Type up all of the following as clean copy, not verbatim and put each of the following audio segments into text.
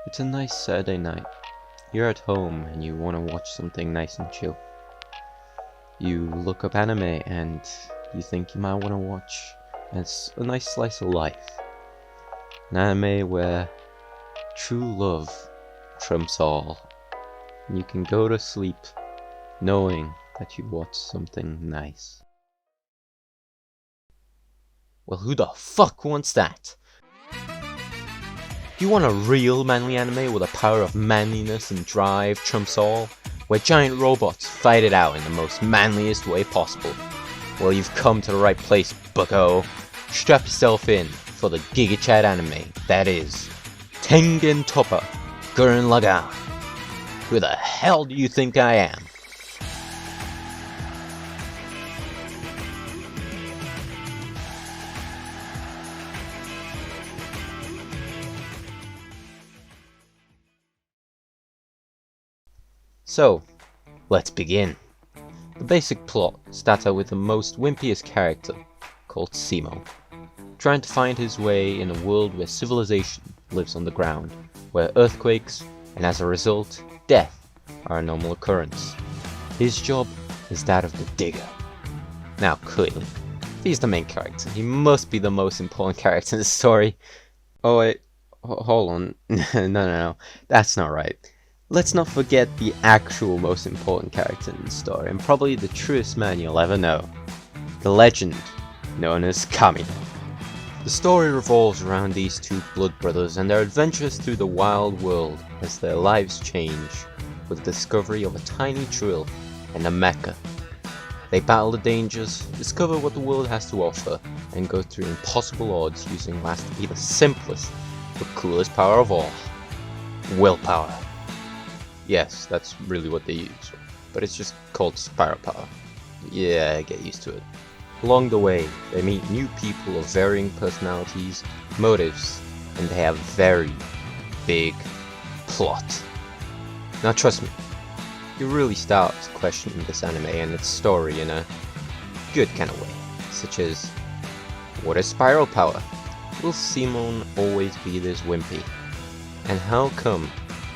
It's a nice Saturday night. You're at home and you want to watch something nice and chill. You look up anime and you think you might want to watch a nice slice of life. An anime where true love trumps all. And you can go to sleep knowing that you watched something nice. Well, who the fuck wants that? Do you want a real manly anime where the power of manliness and drive trumps all? Where giant robots fight it out in the most manliest way possible? Well, you've come to the right place, bucko. Strap yourself in for the Giga Chat anime that is Tengen Toppa Gurren Lagann. Who the hell do you think I am? So, let's begin. The basic plot starts out with the most wimpiest character, called Simo, trying to find his way in a world where civilization lives on the ground, where earthquakes, and as a result, death, are a normal occurrence. His job is that of the digger. Now, clearly, if he's the main character, he must be the most important character in the story. Oh wait, hold on, no, that's not right. Let's not forget the actual most important character in the story, and probably the truest man you'll ever know. The legend known as Kami. The story revolves around these two blood brothers and their adventures through the wild world as their lives change with the discovery of a tiny trill and a mecha. They battle the dangers, discover what the world has to offer, and go through impossible odds using what has to be the simplest but coolest power of all. Willpower. Yes, that's really what they use, but it's just called spiral power. Yeah, get used to it. Along the way, they meet new people of varying personalities, motives, and they have very big plot. Now trust me, you really start questioning this anime and its story in a good kind of way, such as, what is spiral power? Will Simon always be this wimpy? And how come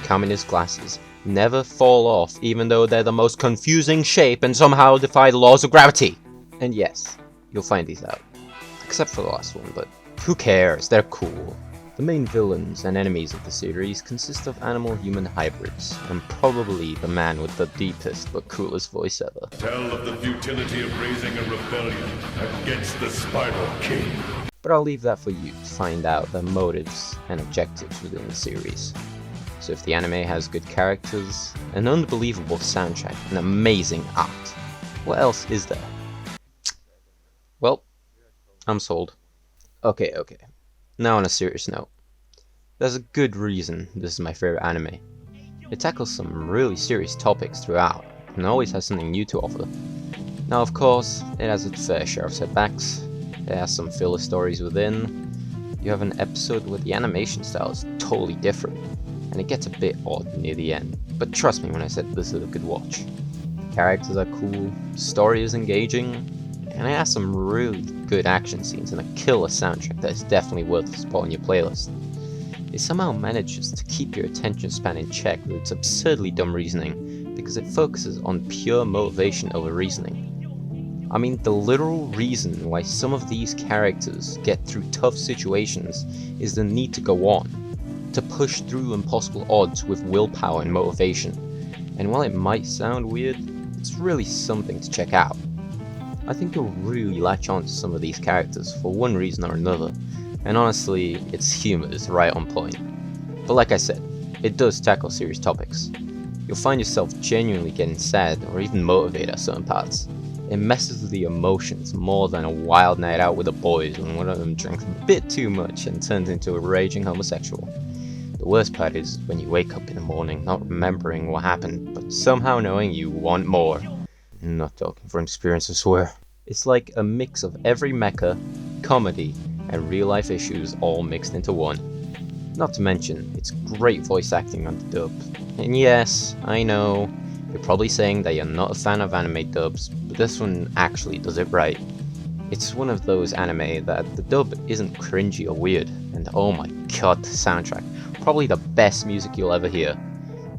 Kami's glasses never fall off even though they're the most confusing shape and somehow defy the laws of gravity? And yes, you'll find these out. Except for the last one, but who cares, they're cool. The main villains and enemies of the series consist of animal-human hybrids, and probably the man with the deepest but coolest voice ever. Tell of the futility of raising a rebellion against the Spiral King. But I'll leave that for you to find out their motives and objectives within the series. So if the anime has good characters, an unbelievable soundtrack, and amazing art, what else is there? Well, I'm sold. Okay. Now on a serious note. There's a good reason this is my favorite anime. It tackles some really serious topics throughout, and always has something new to offer. Now of course, it has its fair share of setbacks. It has some filler stories within. You have an episode where the animation style is totally different, and it gets a bit odd near the end. But trust me when I said this is a good watch. Characters are cool, story is engaging, and it has some really good action scenes and a killer soundtrack that is definitely worth a spot on your playlist. It somehow manages to keep your attention span in check with its absurdly dumb reasoning, because it focuses on pure motivation over reasoning. I mean, the literal reason why some of these characters get through tough situations is the need to go on, to push through impossible odds with willpower and motivation. And while it might sound weird, it's really something to check out. I think you'll really latch on to some of these characters for one reason or another, and honestly, its humor is right on point. But like I said, it does tackle serious topics. You'll find yourself genuinely getting sad or even motivated at certain parts. It messes with the emotions more than a wild night out with the boys when one of them drinks a bit too much and turns into a raging homosexual. The worst part is when you wake up in the morning not remembering what happened, but somehow knowing you want more. I'm not talking from experience, I swear. It's like a mix of every mecha, comedy, and real life issues all mixed into one. Not to mention, it's great voice acting on the dub. And yes, I know, you're probably saying that you're not a fan of anime dubs, but this one actually does it right. It's one of those anime that the dub isn't cringy or weird, and oh my god, the soundtrack. probably the best music you'll ever hear.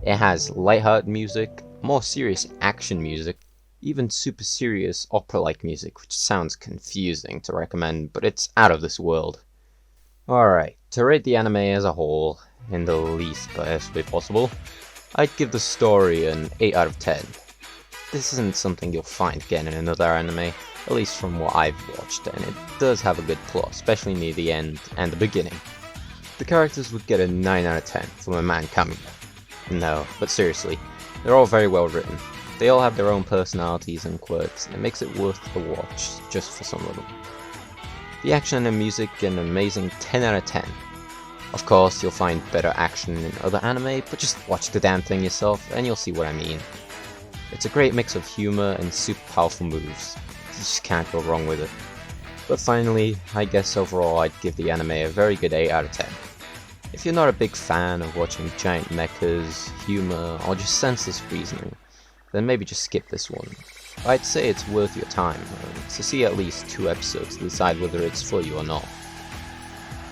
It has lighthearted music, more serious action music, even super serious opera-like music, which sounds confusing to recommend, but it's out of this world. Alright, to rate the anime as a whole, in the least biased way possible, I'd give the story an 8 out of 10. This isn't something you'll find again in another anime, at least from what I've watched, and it does have a good plot, especially near the end and the beginning. The characters would get a 9 out of 10 from a man Kami. No, but seriously, they're all very well written. They all have their own personalities and quirks, and it makes it worth the watch just for some of them. The action and the music get an amazing 10 out of 10. Of course, you'll find better action in other anime, but just watch the damn thing yourself and you'll see what I mean. It's a great mix of humor and super powerful moves. You just can't go wrong with it. But finally, I guess overall I'd give the anime a very good 8 out of 10. If you're not a big fan of watching giant mechas, humor, or just senseless reasoning, then maybe just skip this one. I'd say it's worth your time to see at least 2 episodes to decide whether it's for you or not.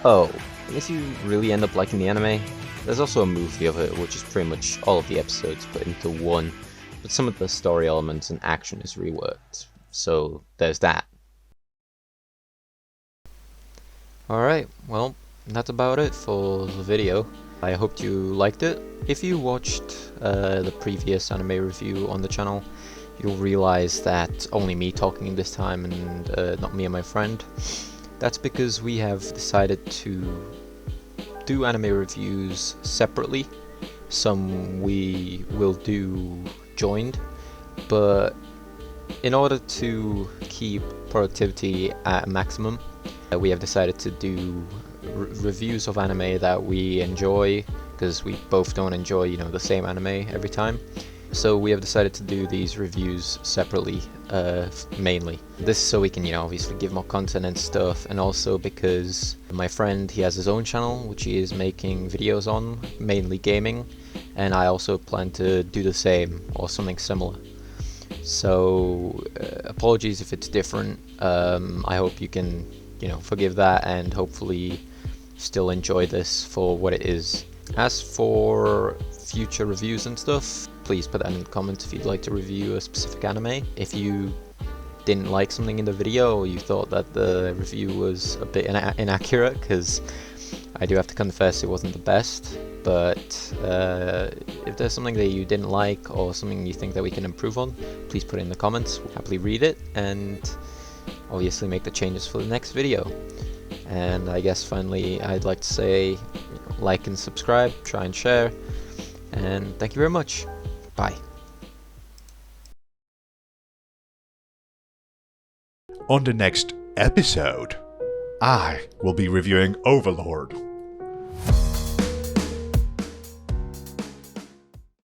Oh, and if you really end up liking the anime, there's also a movie of it which is pretty much all of the episodes put into one, but some of the story elements and action is reworked, so there's that. Alright, well, that's about it for the video. I hope you liked it. If you watched the previous anime review on the channel, you'll realize that only me talking this time and not me and my friend. That's because we have decided to do anime reviews separately. Some we will do joined, but in order to keep productivity at a maximum, we have decided to do reviews of anime that we enjoy, because we both don't enjoy, the same anime every time. So we have decided to do these reviews separately, mainly. This is so we can, obviously give more content and stuff, and also because my friend, he has his own channel, which he is making videos on, mainly gaming, and I also plan to do the same, or something similar. So, apologies if it's different. I hope you can, forgive that, and hopefully still enjoy this for what it is. As for future reviews and stuff, please put that in the comments if you'd like to review a specific anime. If you didn't like something in the video, or you thought that the review was a bit inaccurate, because I do have to confess it wasn't the best, but if there's something that you didn't like, or something you think that we can improve on, please put it in the comments. We'll happily read it, and obviously make the changes for the next video. And I guess finally I'd like to say, like and subscribe, try and share, and thank you very much. Bye. On the next episode, I will be reviewing Overlord.